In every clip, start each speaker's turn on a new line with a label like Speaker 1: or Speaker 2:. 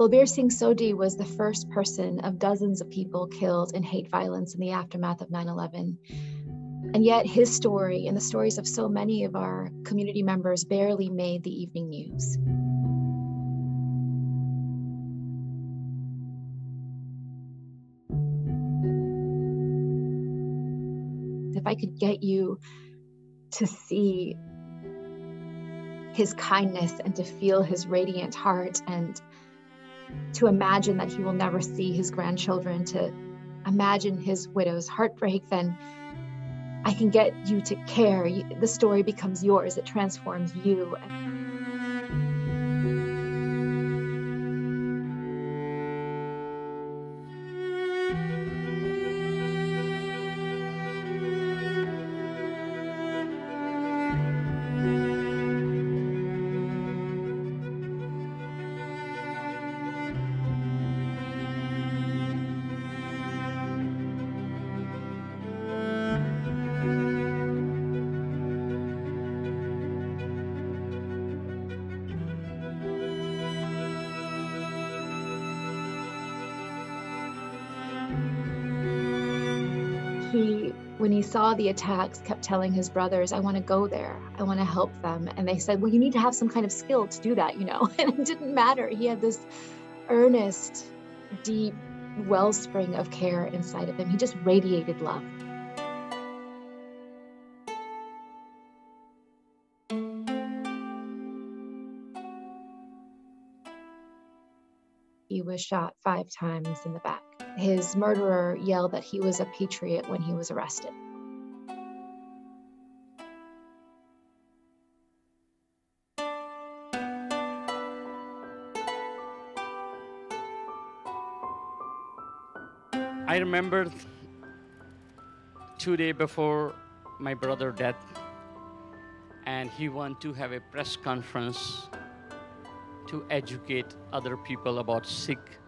Speaker 1: Balbir Singh Sodhi was the first person of dozens of people killed in hate violence in the aftermath of 9/11. And yet his story and the stories of so many of our community members barely made the evening news. If I could get you to see his kindness and to feel his radiant heart and to imagine that he will never see his grandchildren, to imagine his widow's heartbreak, then I can get you to care. The story becomes yours. It transforms you. When he saw the attacks, kept telling his brothers, I want to go there. I want to help them. And they said, well, you need to have some kind of skill to do that, you know? And it didn't matter. He had this earnest, deep wellspring of care inside of him. He just radiated love. He was shot 5 times in the back. His murderer yelled that he was a patriot when he was arrested.
Speaker 2: I remember 2 days before my brother's death, and he wanted to have a press conference to educate other people about Sikh,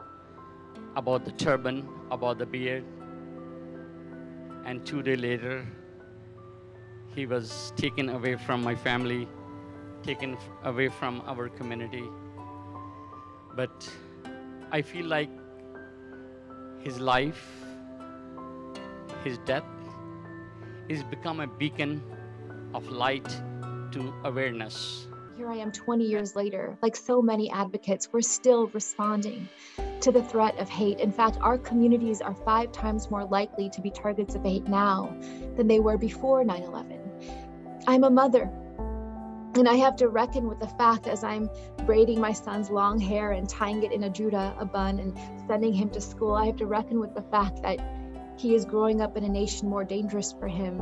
Speaker 2: about the turban, about the beard. And 2 days later, he was taken away from my family, taken away from our community. But I feel like his life, his death, is become a beacon of light to awareness.
Speaker 1: Here I am 20 years later, like so many advocates, we're still responding to the threat of hate. In fact, our communities are 5 times more likely to be targets of hate now than they were before 9/11. I'm a mother, and I have to reckon with the fact as I'm braiding my son's long hair and tying it in a juda, a bun, and sending him to school, I have to reckon with the fact that he is growing up in a nation more dangerous for him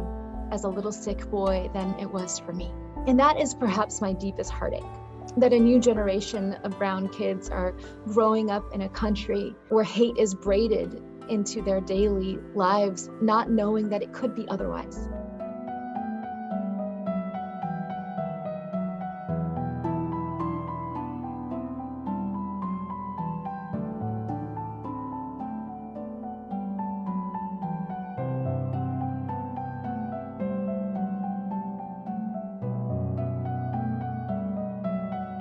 Speaker 1: as a little Sikh boy than it was for me. And that is perhaps my deepest heartache, that a new generation of brown kids are growing up in a country where hate is braided into their daily lives, not knowing that it could be otherwise.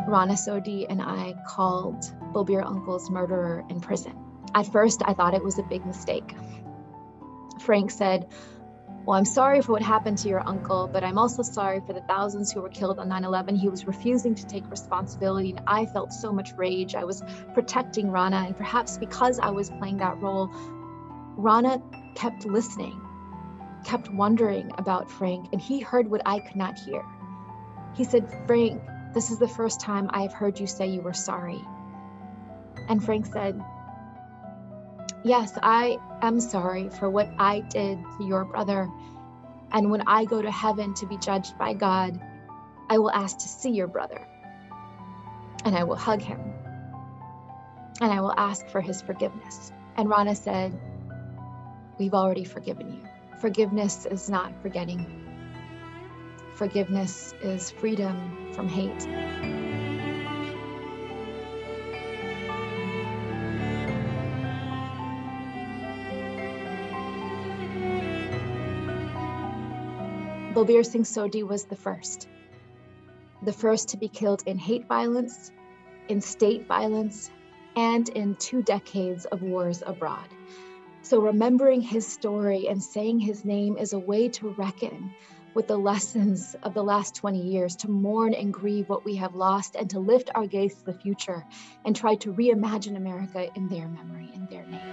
Speaker 1: Rana Sodhi and I called Balbir Uncle's murderer in prison. At first, I thought it was a big mistake. Frank said, well, I'm sorry for what happened to your uncle, but I'm also sorry for the thousands who were killed on 9/11. He was refusing to take responsibility, and I felt so much rage. I was protecting Rana, and perhaps because I was playing that role, Rana kept listening, kept wondering about Frank, and he heard what I could not hear. He said, Frank, this is the first time I've heard you say you were sorry. And Frank said, yes, I am sorry for what I did to your brother. And when I go to heaven to be judged by God, I will ask to see your brother. And I will hug him. And I will ask for his forgiveness. And Rana said, we've already forgiven you. Forgiveness is not forgetting. Forgiveness is freedom from hate. Balbir Singh Sodhi was the first to be killed in hate violence, in state violence, and in 2 decades of wars abroad. So remembering his story and saying his name is a way to reckon with the lessons of the last 20 years, to mourn and grieve what we have lost, and to lift our gaze to the future and try to reimagine America in their memory, in their name.